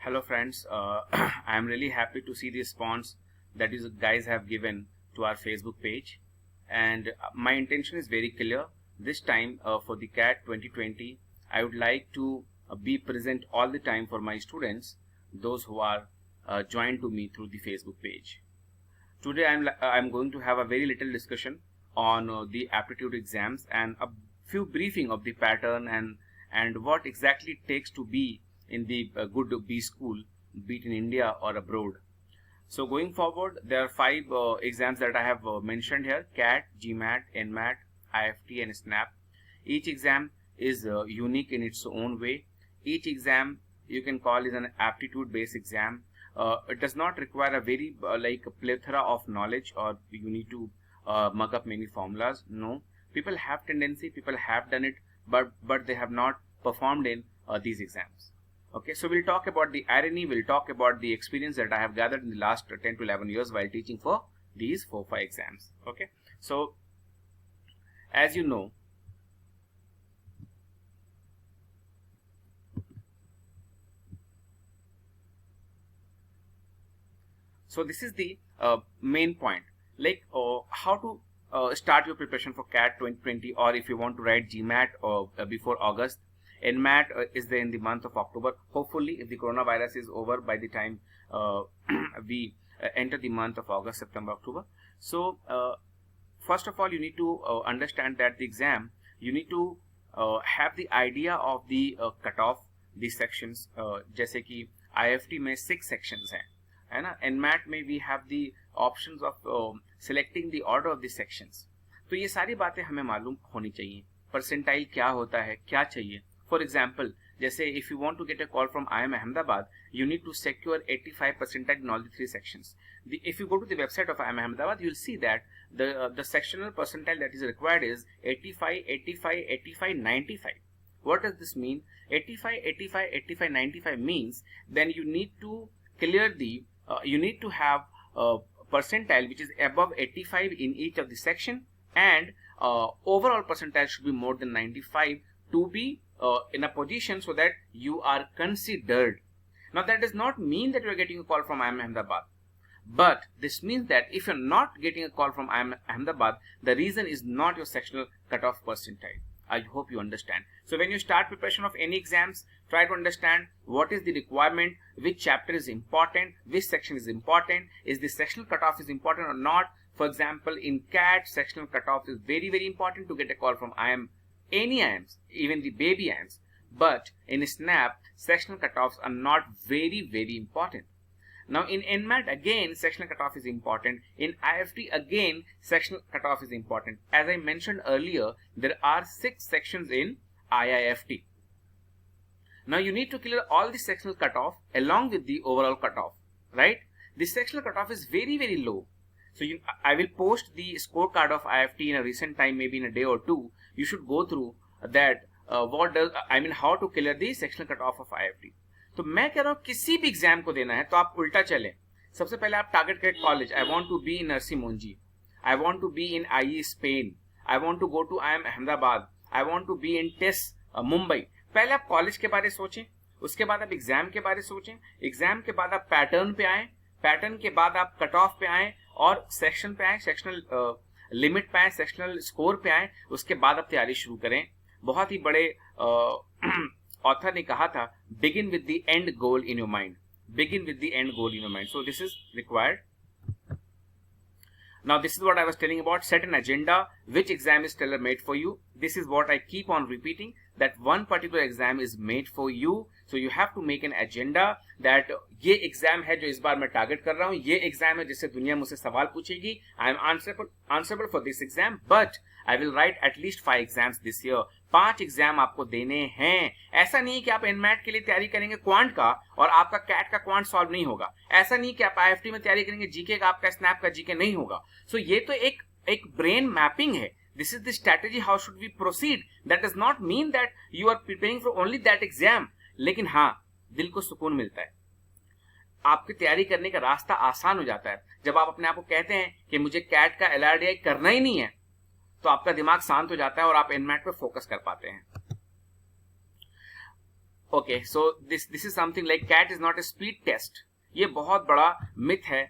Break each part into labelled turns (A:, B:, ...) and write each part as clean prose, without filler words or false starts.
A: Hello friends, I am really happy to see the response that you guys have given to our Facebook page, and my intention is very clear. This time for the CAT 2020, I would like to be present all the time for my students, those who are joined to me through the Facebook page. Today I'm going to have a very little discussion on the aptitude exams and a few briefing of the pattern and what exactly it takes to be in the good B school, be it in India or abroad. So going forward, there are five exams that I have mentioned here: CAT, GMAT, NMAT, IFT, and SNAP. Each exam is unique in its own way. Each exam you can call is an aptitude based exam. It does not require a very like a plethora of knowledge, or you need to mug up many formulas. No, people have tendency, people have done it, but they have not performed in these exams. Okay, so we'll talk about the irony, we'll talk about the experience that I have gathered in the last 10 to 11 years while teaching for these 4-5 exams. Okay, so as you know, so this is the main point, like how to start your preparation for CAT 2020, or if you want to write GMAT before August. NMAT is there in the month of October. Hopefully, if the coronavirus is over by the time we enter the month of August, September, October. So, first of all, you need to understand that the exam, you need to have the idea of the cutoff, the sections. जैसे कि IFT में 6 sections हैं, है ना? NMAT में we have the options of selecting the order of the sections. तो ये सारी बातें हमें मालूम होनी चाहिए. परसेंटाइल क्या होता है, क्या चाहिए. For example, जैसे if you want to get a call from IIM Ahmedabad, you need to secure 85 percentile in all the 3 sections. If you go to the website of IIM Ahmedabad, you will see that the sectional percentile that is required is 85, 85, 85, 95. What does this mean? 85, 85, 85, 95 means then you need to clear the, you need to have a percentile which is above 85 in each of the section, and overall percentile should be more than 95 to be in a position so that you are considered. Now that does not mean that you are getting a call from IIM Ahmedabad, but this means that if you're not getting a call from IIM Ahmedabad, the reason is not your sectional cutoff percentile. I hope you understand. So when you start preparation of any exams, try to understand what is the requirement, which chapter is important, which section is important, is the sectional cutoff is important or not. For example, in CAT, sectional cutoff is very, very important to get a call from IIM, any IIMs, even the baby IIMs. But in SNAP, sectional cutoffs are not very, very important. Now in NMAT again, sectional cutoff is important. In IFT again, sectional cutoff is important. As I mentioned earlier, there are 6 sections in IIFT. Now you need to clear all the sectional cutoff along with the overall cutoff, right? The sectional cutoff is very, very low. So I will post the scorecard of IFT in a recent time, maybe in a day or two. You should go through that. How to clear the sectional cutoff of IFT. तो मैं कह रहा हूँ किसी भी exam को देना है तो आप उल्टा चलें. सबसे पहले आप टारगेट करें college. I want to be in Narsee Monjee, I want to be in IE Spain, I want to go to IIM Ahmedabad, I want to be in TISS Mumbai. पहले आप कॉलेज के बारे में सोचें, उसके बाद आप एग्जाम के बारे में सोचें, एग्जाम के बाद आप पैटर्न पे आए, पैटर्न के बाद आप कट ऑफ पे आए और सेक्शन पे आए, सेक्शनल लिमिट पे आए, सेक्शनल स्कोर पे आए. उसके बाद आप तैयारी शुरू करें. बहुत ही बड़े ऑथर ने कहा था, begin with the end goal in your mind, begin with the end goal in your mind. So this is required. Now this is what I was telling about. Set an agenda. Which exam is tailor made for you? This is what I keep on repeating, that one particular exam is made for you. So you have to make an agenda that ये exam है जो इस बार मैं target कर रहा हूँ, ये exam है जिससे दुनिया मुझसे सवाल पूछेगी. I am answerable for this exam, but I will write at least 5 exams this year. 5 exam आपको देने हैं. ऐसा नहीं कि आप एनमैट के लिए तैयारी करेंगे क्वांट का और आपका कैट का क्वांट सॉल्व नहीं होगा. ऐसा नहीं कि आप IFT में तैयारी करेंगे जीके का, आपका स्नैप का जीके नहीं होगा. सो ये तो एक ब्रेन मैपिंग है. This is the strategy how should we proceed. That does not mean that you are preparing for only that exam. लेकिन हाँ, दिल को सुकून मिलता है, आपकी तैयारी करने का रास्ता आसान हो जाता है. जब आप अपने आप को कहते हैं कि मुझे कैट का LRDI करना ही नहीं है, तो आपका दिमाग शांत हो जाता है और आप एनमैट पे फोकस कर पाते हैं. Okay, so this is something like CAT is not a speed test. ये बहुत बड़ा मिथ है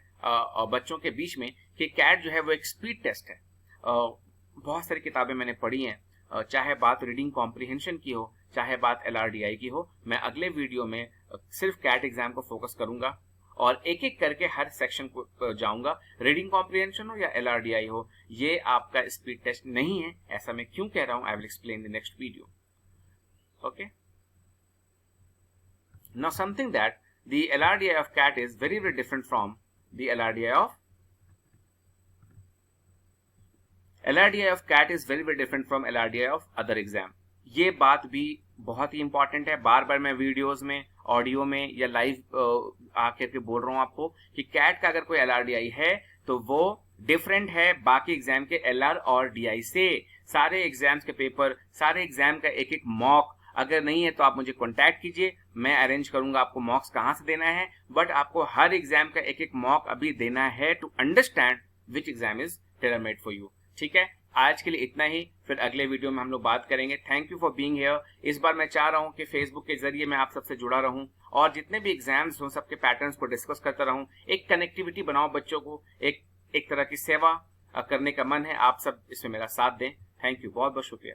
A: बच्चों के बीच में कि कैट जो है वो एक स्पीड टेस्ट है। बहुत सारी किताबें मैंने पढ़ी हैं, चाहे बात रीडिंग कॉम्प्रिहेंशन की हो, चाहे बात LRDI की हो। मैं अगले वीडियो में सिर्फ कैट एग्जाम को फोकस करूंगा और एक एक करके हर सेक्शन को जाऊंगा। रीडिंग कॉम्प्रिहेंशन हो या LRDI हो, ये आपका स्पीड टेस्ट नहीं है। ऐसा मैं क्यों कह रहा हूं, I will explain the next video. Okay, now something that the LRDI of CAT is very different from the LRDI of CAT is very different from LRDI of other exam। ये बात भी बहुत ही इंपॉर्टेंट है। बार बार मैं videos में, audio में या live आकर के बोल रहा हूं आपको कि कैट का अगर कोई LRDI है तो वो डिफरेंट है बाकी एग्जाम के LR और DI से। सारे एग्जाम्स के पेपर, सारे एग्जाम का एक एक मॉक अगर नहीं है तो आप मुझे कांटेक्ट कीजिए, मैं अरेंज करूंगा आपको मॉक्स कहां से देना है। बट आपको हर एग्जाम का एक एक मॉक अभी देना है to understand which exam is tailor made for you. ठीक है, आज के लिए इतना ही, फिर अगले वीडियो में हम लोग बात करेंगे। Thank you for being here. इस बार मैं चाह रहा हूं कि फेसबुक के जरिए मैं आप सबसे जुड़ा रहूं और जितने भी एग्जाम्स हो सबके पैटर्न्स को डिस्कस करता रहूं। एक कनेक्टिविटी बनाओ बच्चों को, एक तरह की सेवा करने का मन है। आप सब इसमें मेरा साथ दें। थैंक यू, बहुत बहुत शुक्रिया।